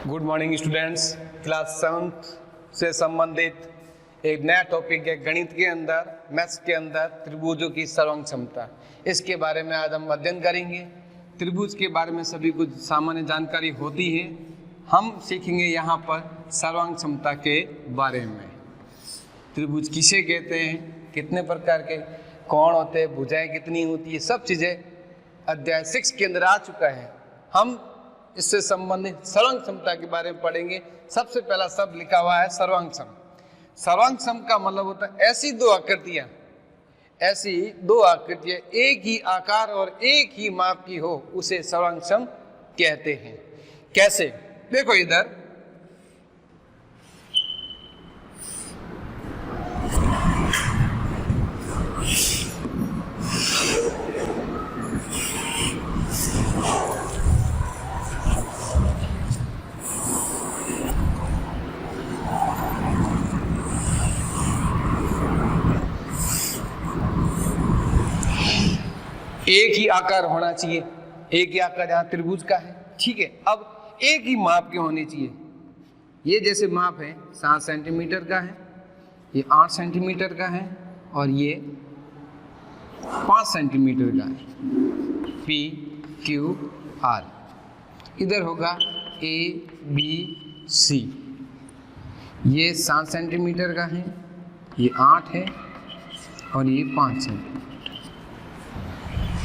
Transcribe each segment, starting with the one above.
Good morning students. Class 7 से संबंधित एक नया टॉपिक है गणित के अंदर, मैथ्स के अंदर त्रिभुजों की सर्वांग क्षमता। इसके बारे में आज हम अध्ययन करेंगे। त्रिभुज के बारे में सभी कुछ सामान्य जानकारी होती है। हम सीखेंगे यहाँ पर सर्वांग क्षमता के बारे में। त्रिभुज किसे कहते हैं, कितने प्रकार के कोण होते हैं, भुजाएं कितनी होती है, सब चीज़ें अध्याय 6 के अंदर आ चुका है। हम इससे संबंधित सर्वांग क्षमता के बारे में पढ़ेंगे। सबसे पहला शब्द लिखा हुआ है सर्वांग सम। सर्वांग सम का मतलब होता है ऐसी दो आकृतियां एक ही आकार और एक ही माप की हो, उसे सर्वांग सम कहते हैं। कैसे? देखो इधर एक ही आकार होना चाहिए, एक ही आकार यहाँ त्रिभुज का है, ठीक है। अब एक ही माप के होने चाहिए। ये जैसे माप है 7 सेंटीमीटर का है, ये 8 सेंटीमीटर का है और ये 5 सेंटीमीटर का है। P Q R इधर होगा A B C। ये 7 सेंटीमीटर का है, ये 8 है और ये 5 सेंटीमीटर।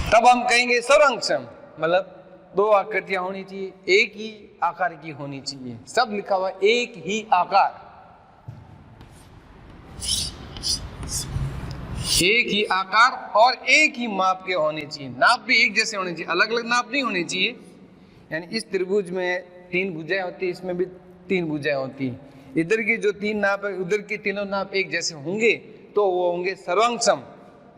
तब हम कहेंगे सर्वांग सम, मतलब दो आकृतियां होनी चाहिए, एक ही आकार की होनी चाहिए। सब लिखा हुआ एक ही आकार, एक ही आकार और एक ही माप के होने चाहिए। नाप भी एक जैसे होने चाहिए, अलग अलग नाप नहीं होने चाहिए। यानी इस त्रिभुज में 3 भुजाएं होती है, इसमें भी 3 भुजाएं होती हैं। इधर की जो 3 नाप है, उधर के तीनों नाप एक जैसे होंगे तो वो होंगे सर्वांग सम,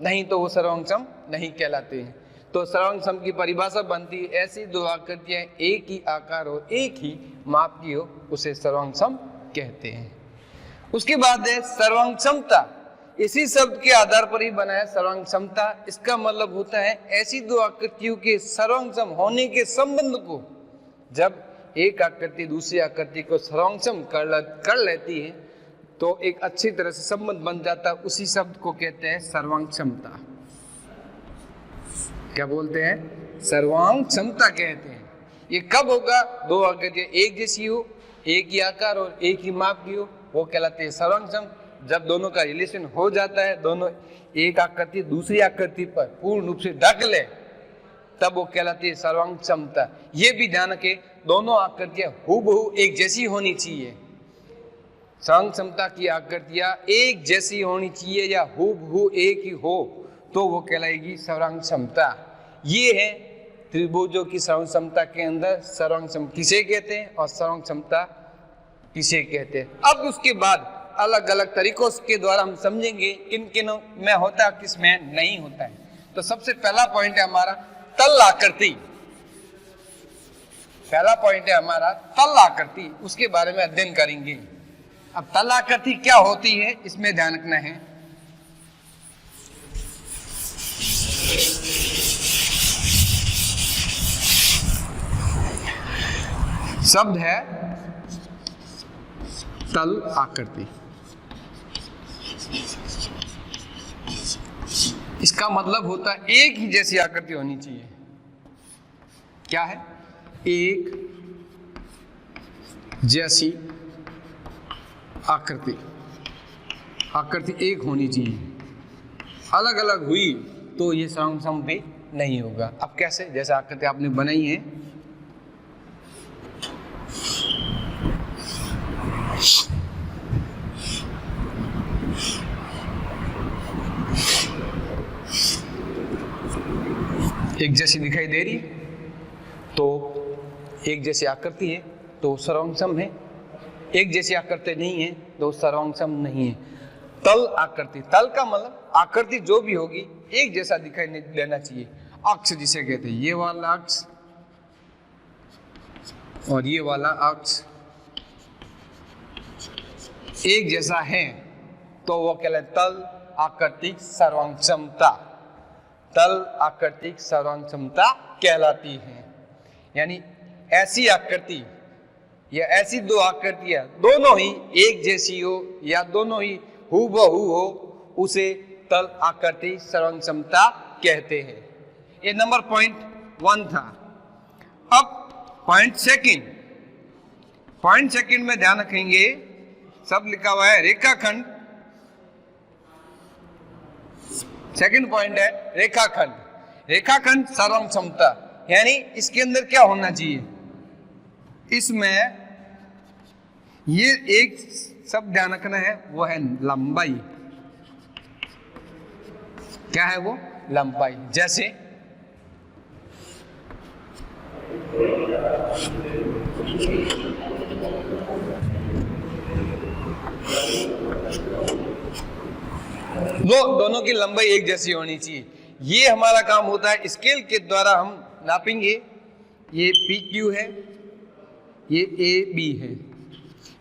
नहीं तो वो सर्वांग सम नहीं कहलाते हैं। तो सर्वांग सम की परिभाषा बनती है ऐसी दो आकृतियां एक ही आकार हो, एक ही माप की हो, उसे सर्वांग सम कहते हैं। उसके बाद है सर्वांग क्षमता। इसी शब्द के आधार पर ही बना है सर्वांग क्षमता। इसका मतलब होता है ऐसी दो आकृतियों के सर्वांग सम होने के संबंध को, जब एक आकृति दूसरी आकृति को सर्वांग सम कर लेती है तो एक अच्छी तरह से संबंध बन जाता है। उसी शब्द को कहते हैं सर्वांग क्षमता। क्या बोलते हैं? सर्वांग क्षमता कहते हैं। ये कब होगा? दो आकृतियां एक जैसी हो, एक ही आकार और एक ही माप की हो, वो कहलाते हैं सर्वांग सम। जब दोनों का रिलेशन हो जाता है, दोनों एक आकृति दूसरी आकृति पर पूर्ण रूप से ढक ले, तब वो कहलाती है सर्वांग क्षमता। ये भी ध्यान रखें, दोनों आकृतियां हूबहू एक जैसी होनी चाहिए। सर्वांग क्षमता की आकृतियां एक जैसी होनी चाहिए या हूबहू एक ही हो तो वो कहलाएगी सर्वांग क्षमता। ये है त्रिभुजों की सर्वांग क्षमता के अंदर सर्वांग सम किसे कहते हैं और सर्वांग क्षमता किसे कहते हैं। अब उसके बाद अलग अलग तरीकों के द्वारा हम समझेंगे किन किनों में होता है, किस में नहीं होता है। तो सबसे पहला पॉइंट है हमारा तल आकृति। पहला पॉइंट है हमारा तल आकृति, उसके बारे में अध्ययन करेंगे। अब तल आकृति क्या होती है, इसमें ध्यान रखना है। शब्द है तल आकृति। इसका मतलब होता है एक ही जैसी आकृति होनी चाहिए। क्या है? एक जैसी आकृति, आकृति एक होनी चाहिए। अलग अलग हुई तो ये सर्वांग सम भी नहीं होगा। अब कैसे? जैसे आकृति आपने बनाई है, एक जैसी दिखाई दे रही तो एक जैसी आकृति है तो सर्वांग सम है। एक जैसी आकृति नहीं है तो सर्वांग सम नहीं है। तल आकृति, तल का मतलब आकृति जो भी होगी एक जैसा दिखाई देना चाहिए। अक्ष जिसे कहते हैं, ये वाला अक्ष और ये वाला अक्ष एक जैसा है तो वो कहलाता है तल आकृतिक सर्वांग क्षमता। तल आकृतिक सर्वांग क्षमता कहलाती है। यानी ऐसी आकृति या ऐसी दो आकृतियां दोनों ही एक जैसी हो या दोनों ही हूबहू हो, उसे तल आकृति सर्वांग समता कहते हैं। ये नंबर पॉइंट 1 था। अब पॉइंट सेकंड में ध्यान रखेंगे, सब लिखा हुआ है रेखाखंड। सेकंड पॉइंट है रेखाखंड सर्वांग समता, यानी इसके अंदर क्या होना चाहिए, इसमें ये एक सब ध्यान रखना है, वो है लंबाई। क्या है वो? लंबाई। जैसे दोनों की लंबाई एक जैसी होनी चाहिए। ये हमारा काम होता है, स्केल के द्वारा हम नापेंगे। ये PQ है, ये AB है।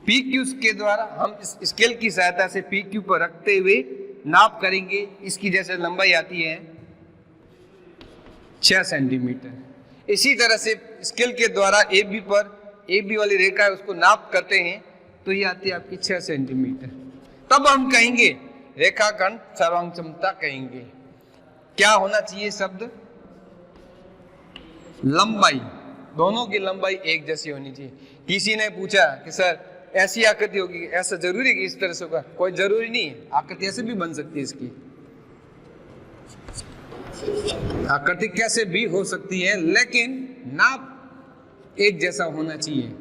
PQ के द्वारा हम इस स्केल की सहायता से PQ पर रखते हुए नाप करेंगे। इसकी जैसे लंबाई आती है 6 सेंटीमीटर। इसी तरह से स्केल के द्वारा AB वाली रेखा है उसको नाप करते हैं तो ये आती है आपकी 6 सेंटीमीटर। तब हम कहेंगे रेखाखंड सर्वांग समता कहेंगे। क्या होना चाहिए शब्द? लंबाई। दोनों की लंबाई एक जैसी होनी चाहिए। किसी ने पूछा कि सर ऐसी आकृति होगी, ऐसा जरूरी है कि इस तरह से होगा? कोई जरूरी नहीं है, आकृति ऐसे भी बन सकती है। इसकी आकृति कैसे भी हो सकती है, लेकिन नाप एक जैसा होना चाहिए।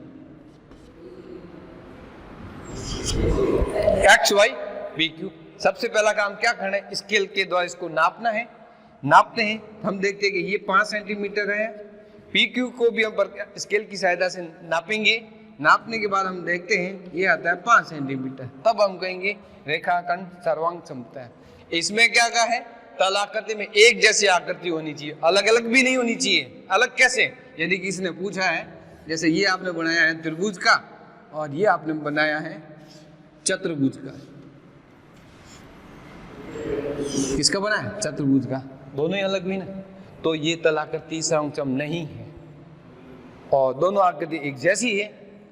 XY PQ। सबसे पहला काम क्या करना है, स्केल के द्वारा इसको नापना है। नापते हैं, हम देखते हैं कि ये 5 सेंटीमीटर है। PQ को भी हम स्केल की सहायता से नापेंगे। नापने के बाद हम देखते हैं ये आता है 5 सेंटीमीटर। तब हम कहेंगे रेखाखंड सर्वांग समता है। इसमें क्या कहा है, तल आकृति में एक जैसी आकृति होनी चाहिए, अलग अलग भी नहीं होनी चाहिए। अलग कैसे? यदि किसी ने पूछा है, जैसे ये आपने बनाया है त्रिभुज का और ये आपने बनाया है चतुर्भुज का। किसका बना है? चतुर्भुज का। दोनों ही अलग हुई ना, तो ये तल आकृति सर्वांग सम नहीं है। और दोनों आकृति एक जैसी है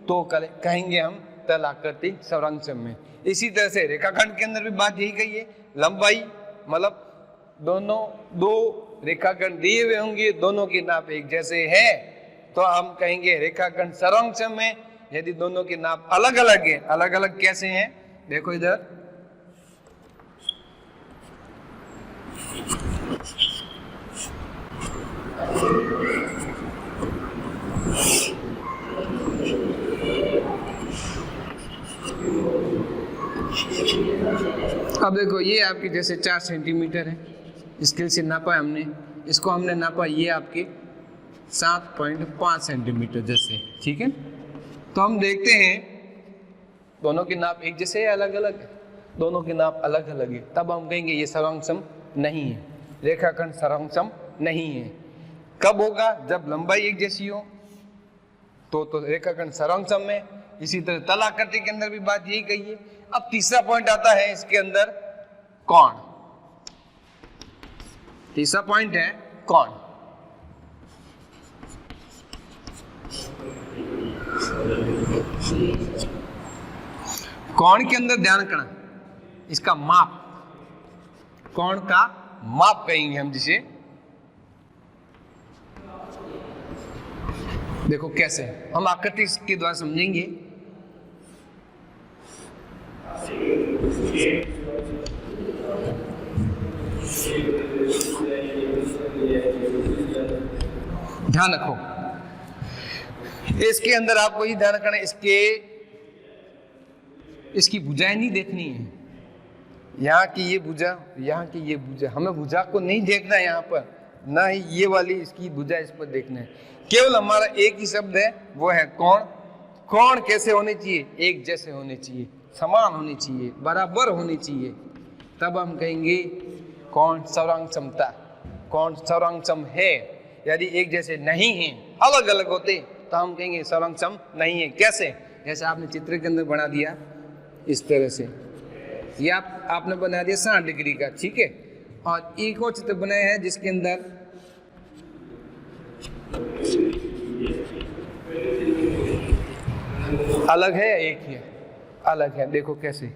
तो कहेंगे हम तल आकृति सर्वांग सम में। इसी तरह से रेखाखंड के अंदर भी बात यही कही है। लंबाई मतलब दोनों दो रेखाखंड दिए हुए होंगे, दोनों की नाप एक जैसे है तो हम कहेंगे रेखाखंड सर्वांग सम है। यदि दोनों की नाप अलग अलग है, अलग अलग कैसे हैं, देखो इधर अब देखो ये आपकी जैसे 4 सेंटीमीटर है, स्केल से नापा है हमने, इसको हमने नापा ये आपके 7.5 सेंटीमीटर जैसे, ठीक है। तो हम देखते हैं दोनों की नाप एक जैसे है, अलग अलग है, दोनों की नाप अलग अलग है। तब हम कहेंगे ये सर्वांग सम नहीं है, रेखाखंड सर्वांग सम नहीं है। कब होगा? जब लंबाई एक जैसी हो तो रेखाखंड सर्वांग सम में। इसी तरह तल आकृति के अंदर भी बात यही कही है। अब तीसरा पॉइंट आता है इसके अंदर, कोण। तीसरा पॉइंट है कोण। कोण के अंदर ध्यान रखना, इसका माप, कोण का माप कहेंगे हम जिसे। देखो कैसे हम आकृति के द्वारा समझेंगे। ध्यान रखो, इसके अंदर आपको ही ध्यान रखना है, इसकी भुजाएं नहीं देखनी है। यहाँ की ये भुजा, यहाँ की ये भुजा, हमें भुजा को नहीं देखना है यहाँ पर, ना ही ये वाली इसकी भुजा इस पर देखना है। केवल हमारा एक ही शब्द है, वो है कोण। कोण कैसे होने चाहिए? एक जैसे होने चाहिए, समान होने चाहिए, बराबर होने चाहिए। तब हम कहेंगे कोण सर्वांग समता। कोण सर्वांग सम है। यदि एक जैसे नहीं है, अलग अलग होते, तो हम कहेंगे सर्वांग सम नहीं है। कैसे? जैसे आपने चित्र के अंदर बना दिया इस तरह से, ये आपने बना दिया 60 डिग्री का, ठीक है। और एक और चित्र बनाया है जिसके अंदर अलग है या एक ही है? अलग है। देखो कैसे,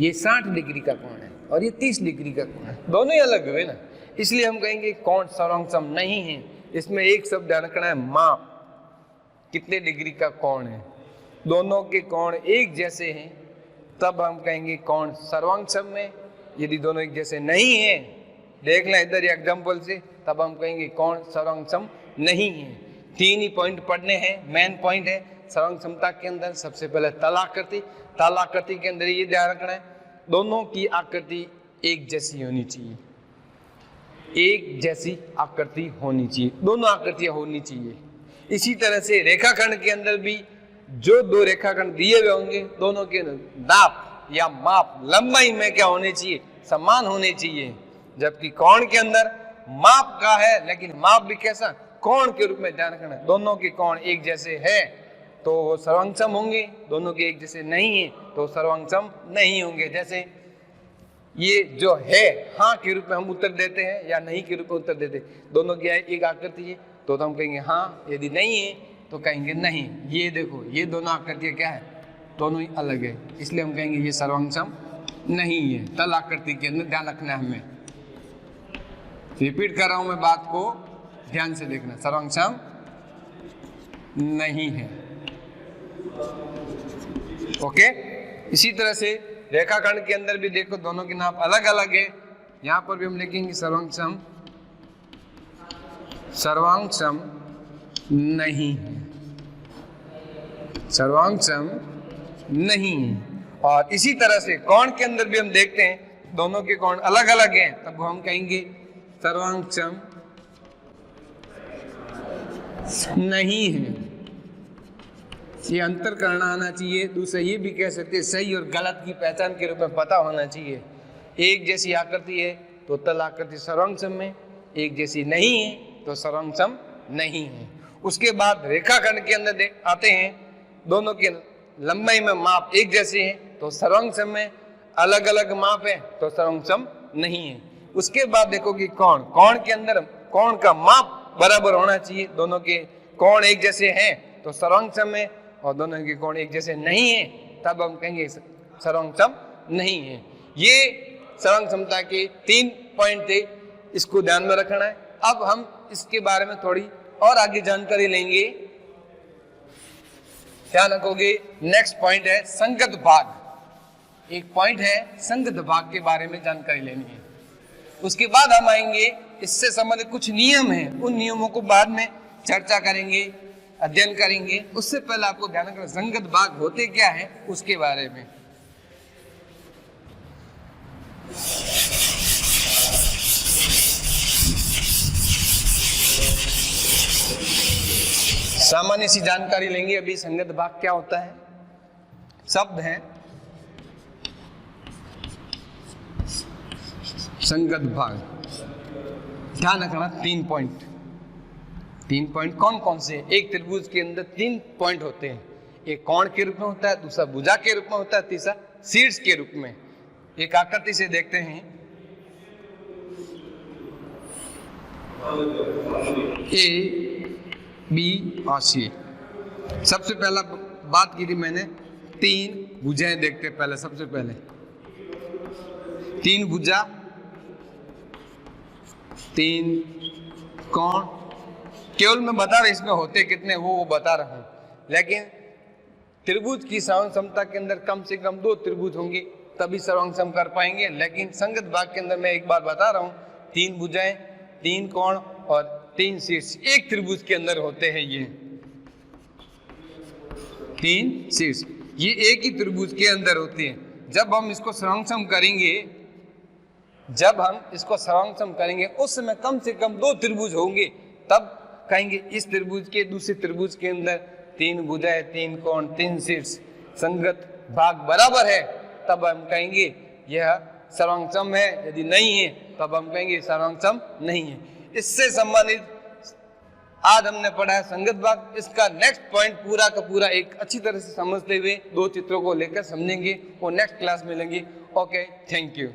ये 60 डिग्री का कोण है और ये 30 डिग्री का कोण है, दोनों ही अलग हुए ना, इसलिए हम कहेंगे कोण सर्वांग सम नहीं है। इसमें एक शब्द ध्यान रखना है, माप। कितने डिग्री का कोण है, दोनों के कोण एक जैसे हैं तब हम कहेंगे कोण सर्वांग सम में। यदि दोनों एक जैसे नहीं है, देख लें इधर एग्जाम्पल से, तब हम कहेंगे कोण सर्वांग सम नहीं है। 3 ही पॉइंट पढ़ने हैं, मेन पॉइंट है सर्वांग समता के अंदर। सबसे पहले तल आकृति, तल आकृति के अंदर ये ध्यान रखना है दोनों की आकृति एक जैसी होनी चाहिए, एक जैसी आकृति होनी चाहिए, दोनों आकृतियां होनी चाहिए। इसी तरह से रेखाखंड के अंदर भी जो दो रेखाखंड दिए हुए होंगे, दोनों के नाप या माप लंबाई में क्या होने चाहिए, समान होने चाहिए। जबकि कोण के अंदर माप का है, लेकिन माप भी कैसा, कोण के रूप में ध्यान रखना है। दोनों के कोण एक जैसे है तो वो सर्वांग सम होंगे, दोनों के एक जैसे नहीं है तो सर्वांग सम नहीं होंगे। जैसे ये जो है हाँ के रूप में हम उत्तर देते हैं या नहीं के रूप में उत्तर देते, दोनों की एक आकृति है तो हम कहेंगे हाँ, यदि नहीं है तो कहेंगे नहीं। ये देखो, ये दोनों आकृतियां क्या है, दोनों ही अलग है, इसलिए हम कहेंगे ये सर्वांग सम नहीं है। तल आकृति के अंदर ध्यान रखना है हमें। रिपीट कर रहा हूं मैं बात को, ध्यान से देखना, सर्वांग सम नहीं है। ओके। इसी तरह से रेखाखंड के अंदर भी देखो दोनों के नाप अलग अलग है, यहां पर भी हम लिखेंगे सर्वांग सम, सर्वांग सम नहीं है, सर्वांग सम नहीं है। और इसी तरह से कोण के अंदर भी हम देखते हैं दोनों के कोण अलग अलग हैं, तब हम कहेंगे सर्वांग सम नहीं है। ये अंतर करना आना चाहिए। दूसरा ये भी कह सकते हैं सही और गलत की पहचान के रूप में पता होना चाहिए। एक जैसी आकृति है तो तल आकृति सर्वांग सम में, एक जैसी नहीं है तो सर्वांग सम नहीं है। उसके बाद रेखाखंड के अंदर आते हैं, दोनों के लंबाई में माप एक जैसे हैं तो सर्वांग सम में, अलग अलग माप है तो सर्वांग सम नहीं है। उसके बाद देखो कि कोण, कोण के अंदर कोण का माप बराबर होना चाहिए, दोनों के कोण एक जैसे हैं तो सर्वांग सम में, और दोनों के कोण एक जैसे नहीं है तब हम कहेंगे सर्वांग सम नहीं है। ये सर्वांग समता के 3 पॉइंट थे, इसको ध्यान में रखना है। अब हम इसके बारे में थोड़ी और आगे जानकारी लेंगे। ध्यान रखोगे, नेक्स्ट पॉइंट है संगत भाग। एक पॉइंट है संगत भाग के बारे में जानकारी लेनी है। उसके बाद हम आएंगे, इससे संबंधित कुछ नियम हैं, उन नियमों को बाद में चर्चा करेंगे, अध्ययन करेंगे। उससे पहले आपको ध्यान रखना संगत भाग होते क्या है उसके बारे में। सामान्य सी जानकारी लेंगे अभी। संगत भाग क्या होता है, शब्द है संगत भाग। ध्यान रखना 3 पॉइंट। 3 पॉइंट कौन कौन से? एक त्रिभुज के अंदर 3 पॉइंट होते हैं, एक कोण के रूप में होता है, दूसरा भुजा के रूप में होता है, तीसरा शीर्ष के रूप में। एक आकृति से देखते हैं, ए बी और सी। सबसे पहला बात की थी मैंने, 3 भुजाएं देखते हैं पहले। सबसे पहले 3 भुजा, 3 कोण। केवल मैं बता रहा इसमें होते कितने वो बता रहा हूं, लेकिन त्रिभुज की सर्वांग समता के अंदर कम से कम 2 त्रिभुज होंगे तभी सर्वांग सम कर पाएंगे। लेकिन संगत भाग के अंदर मैं एक बार बता रहा हूं, 3 भुजाएं, 3 कोण और 3 शीर्ष एक त्रिभुज के अंदर होते हैं। ये 3 शीर्ष ये एक ही त्रिभुज के अंदर होते हैं। जब हम इसको सर्वांग सम करेंगे, जब हम इसको सर्वांग सम करेंगे उस समय कम से कम 2 त्रिभुज होंगे, तब कहेंगे इस त्रिभुज के दूसरे त्रिभुज के अंदर 3 भुजाएं, 3 कोण, 3 शीर्ष, संगत भाग बराबर है, तब हम कहेंगे यह सर्वांग सम है। यदि नहीं है तब हम कहेंगे सर्वांग सम नहीं है। इससे संबंधित आज हमने पढ़ा है संगत भाग। इसका नेक्स्ट पॉइंट पूरा का पूरा एक अच्छी तरह से समझते हुए 2 चित्रों को लेकर समझेंगे, वो नेक्स्ट क्लास में लेंगे। Okay, thank you.